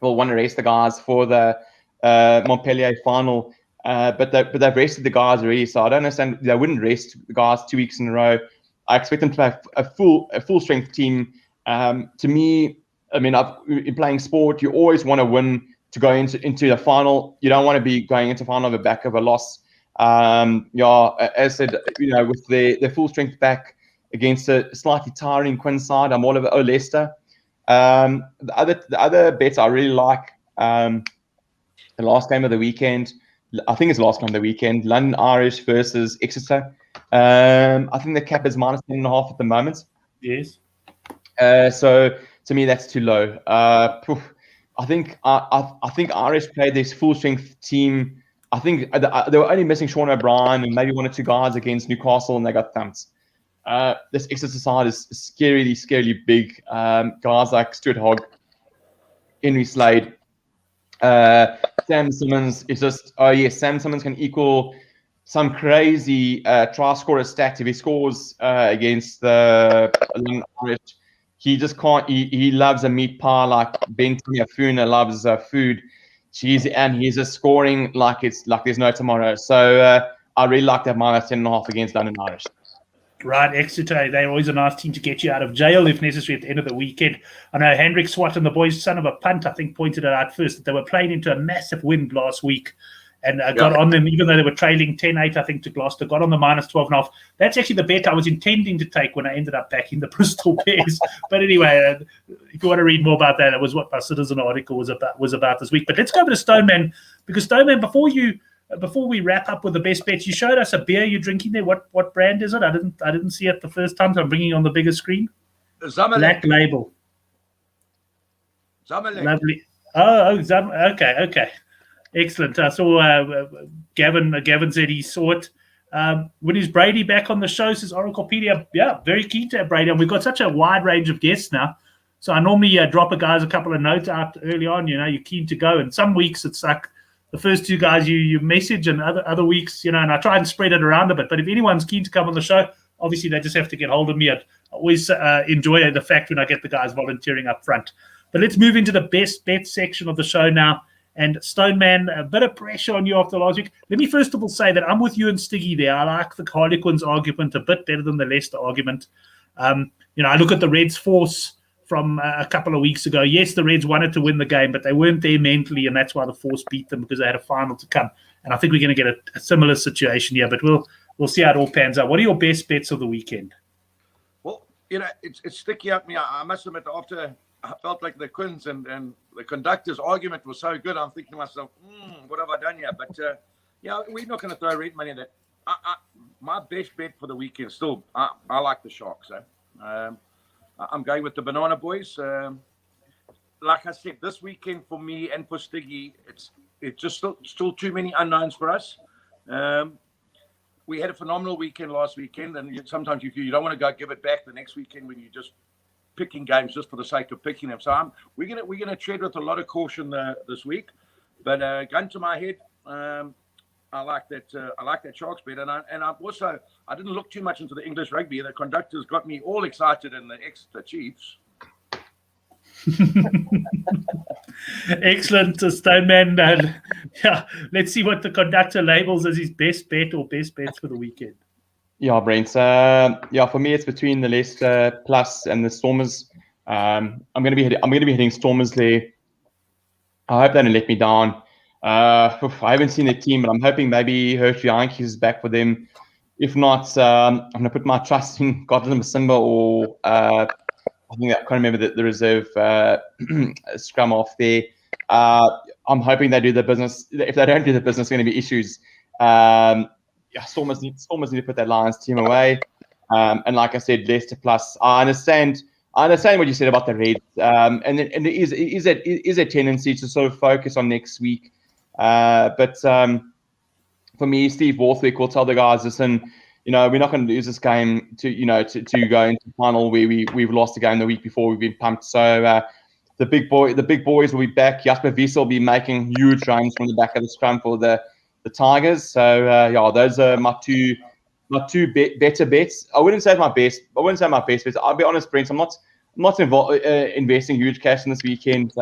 S3: will want to rest the guys for the Montpellier final, but they've rested the guys already. So I don't understand. They wouldn't rest the guys 2 weeks in a row. I expect them to play a full strength team. To me, I mean, in playing sport, you always want to win to go into the final. You don't want to be going into final on the back of a loss. As I said, you know, with their full strength back against a slightly tiring Quins side, I'm all over Leicester. The other bets I really like, the last game of the weekend, I think it's the last game of the weekend, London Irish versus Exeter. I think the cap is -10.5 at the moment.
S1: Yes.
S3: So to me, that's too low. I think Irish played this full strength team. I think they were only missing Sean O'Brien and maybe 1 or 2 guys against Newcastle, and they got thumped. This Exeter side is scarily big. Guys like Stuart Hogg, Henry Slade, Sam Simmons is just, Sam Simmons can equal some crazy try scorer stat if he scores against the Irish. He just can't. He loves a meat pie like Benton Afuna loves food. And he's just scoring like there's no tomorrow. So I really like that -10.5 against London Irish.
S1: Right, Exeter, they're always a nice team to get you out of jail if necessary at the end of the weekend. I know Hendrik Swat and the boys, son of a punt, I think pointed it out first, that they were playing into a massive wind last week and got on them, even though they were trailing 10-8, I think, to Gloucester, got on the -12.5. That's actually the bet I was intending to take when I ended up backing the Bristol Bears. But anyway, if you want to read more about that, it was what my Citizen article was about this week. But let's go over to Stoneman, because Stoneman, before we wrap up with the best bets, you showed us a beer you're drinking there. What brand is it? I didn't see it the first time, so I'm bringing it on the bigger screen. Black Label.
S2: Zamalek.
S1: Lovely. Okay. Excellent. I saw Gavin said he saw it. When is Brady back on the show, says Oraclepedia? Yeah, very keen to have Brady on. We've got such a wide range of guests now. So I normally drop a guys a couple of notes out early on, you know, you're keen to go. And some weeks it's like the first 2 guys you message, and other weeks, you know, and I try and spread it around a bit. But if anyone's keen to come on the show, obviously they just have to get hold of me. I always enjoy the fact when I get the guys volunteering up front. But let's move into the best bet section of the show now. And Stoneman, a bit of pressure on you after last week. Let me first of all say that I'm with you and Stiggy there. I like the Harlequins argument a bit better than the Leicester argument. You know, I look at the Reds force from a couple of weeks ago. Yes, the Reds wanted to win the game, but they weren't there mentally, and that's why the Force beat them, because they had a final to come. And I think we're going to get a similar situation here, but we'll see how it all pans out. What are your best bets of the weekend?
S2: Well, it's sticky at me. I must admit, after I felt like the Quins and the conductor's argument was so good, I'm thinking to myself, what have I done here? But, we're not going to throw red money at that. My best bet for the weekend still, I like the Sharks. I'm going with the Banana Boys. Like I said, this weekend for me and for Stiggy, it's just still too many unknowns for us. We had a phenomenal weekend last weekend, and sometimes you don't want to go give it back the next weekend when you're just picking games just for the sake of picking them. So we're gonna tread with a lot of caution this week. But gun to my head, I like that Sharks bet, and I didn't look too much into the English rugby. The conductors got me all excited in the Exeter Chiefs.
S1: Excellent, Stoneman. Let's see what the conductor labels as his best bet or best bets for the weekend.
S3: Yeah, Brent. For me, it's between the Leicester Plus and the Stormers. I'm going to be hitting Stormers there. I hope they don't let me down. I haven't seen the team, but I'm hoping maybe Hershey Yankees is back for them. If not, I'm going to put my trust in Godwin Masimba or I think I can't remember the reserve scrum off there. I'm hoping they do the business. If they don't do the business, there's going to be issues. Stormers need to put that Lions team away. And like I said, Leicester Plus. I understand what you said about the Reds. And there is a tendency to sort of focus on next week. But for me, Steve Borthwick will tell the guys, listen, we're not going to lose this game to go into the final where we've lost the game the week before. We've been pumped. So the big boys will be back. Jasper Wiese will be making huge runs from the back of the scrum for the Tigers. So those are my two better bets. I wouldn't say my best bets. I'll be honest, Brent. I'm not investing huge cash in this weekend.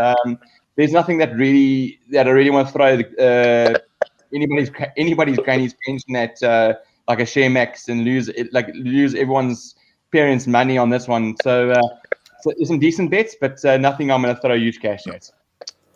S3: There's nothing that I really want to throw anybody's granny's pension at like a share max and lose everyone's parents' money on this one. So there's some decent bets, but nothing I'm going to throw huge cash at.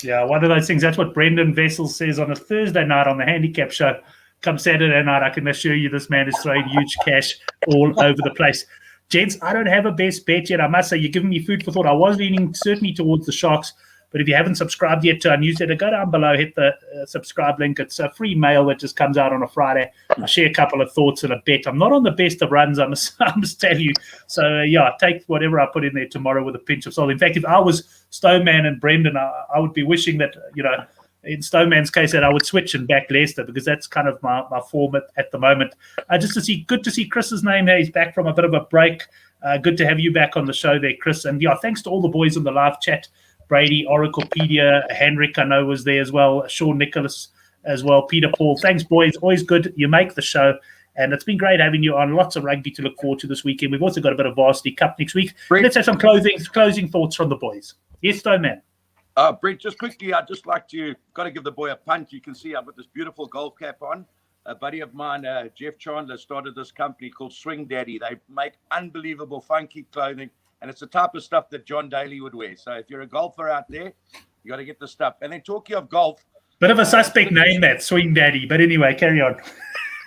S1: Yeah, one of those things. That's what Brendan Vessel says on a Thursday night on the Handicap show. Come Saturday night, I can assure you this man is throwing huge cash all over the place. Gents, I don't have a best bet yet. I must say, you're giving me food for thought. I was leaning certainly towards the Sharks, but if you haven't subscribed yet to our newsletter, go down below, hit the subscribe link. It's a free mail that just comes out on a Friday. I share a couple of thoughts and a bet. I'm not on the best of runs, I must tell you. So, take whatever I put in there tomorrow with a pinch of salt. In fact, if I was Stoneman and Brendan, I would be wishing that, in Stoneman's case, that I would switch and back Leicester, because that's kind of my form at the moment. Good to see Chris's name here. He's back from a bit of a break. Good to have you back on the show there, Chris. And thanks to all the boys on the live chat. Brady, Oraclepedia, Henrik, I know, was there as well. Sean Nicholas as well. Peter Paul. Thanks, boys. Always good. You make the show. And it's been great having you on. Lots of rugby to look forward to this weekend. We've also got a bit of Varsity Cup next week. Let's have some closing thoughts from the boys. Yes, Stoneman.
S2: Brent, just quickly, I'd just like to give the boy a punt. You can see I've got this beautiful golf cap on. A buddy of mine, Jeff Chandler, started this company called Swing Daddy. They make unbelievable funky clothing. And it's the type of stuff that John Daly would wear. So if you're a golfer out there, you got to get the stuff. And then talking of golf.
S1: Bit of a suspect name, that Swing Daddy. But anyway, carry on.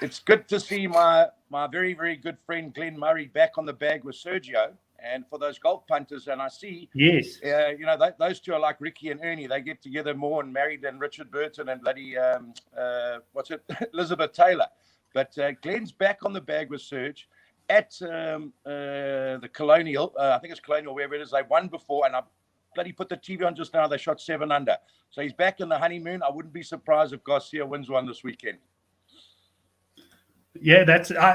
S2: It's good to see my very, very good friend Glenn Murray back on the bag with Sergio. And for those golf punters, and I see,
S1: yes,
S2: those two are like Ricky and Ernie. They get together more and married than Richard Burton and bloody, Elizabeth Taylor. But Glenn's back on the bag with Serge. At the Colonial, I think it's Colonial, wherever it is, they won before, and I bloody put the TV on just now. They shot 7 under. So he's back in the honeymoon. I wouldn't be surprised if Garcia wins one this weekend.
S1: Yeah,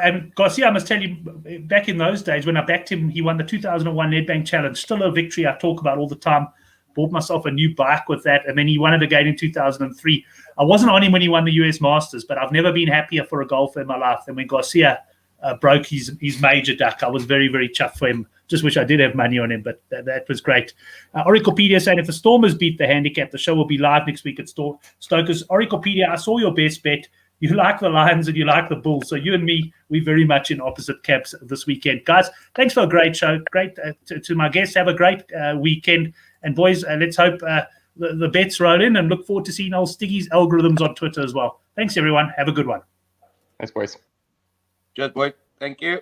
S1: and Garcia, I must tell you, back in those days when I backed him, he won the 2001 Nedbank Challenge. Still a victory I talk about all the time. Bought myself a new bike with that, and then he won it again in 2003. I wasn't on him when he won the US Masters, but I've never been happier for a golfer in my life than when Garcia broke his major duck. I was very, very chuffed for him. Just wish I did have money on him, but that was great. Oraclepedia saying, if the Stormers beat the Handicap, the show will be live next week at Stokers. Oraclepedia, I saw your best bet. You like the Lions and you like the Bulls. So you and me, we're very much in opposite camps this weekend. Guys, thanks for a great show. Great to my guests. Have a great weekend. And boys, let's hope the bets roll in, and look forward to seeing old Stiggy's algorithms on Twitter as well. Thanks, everyone. Have a good one.
S3: Thanks, boys.
S2: Cheers, boy. Thank you.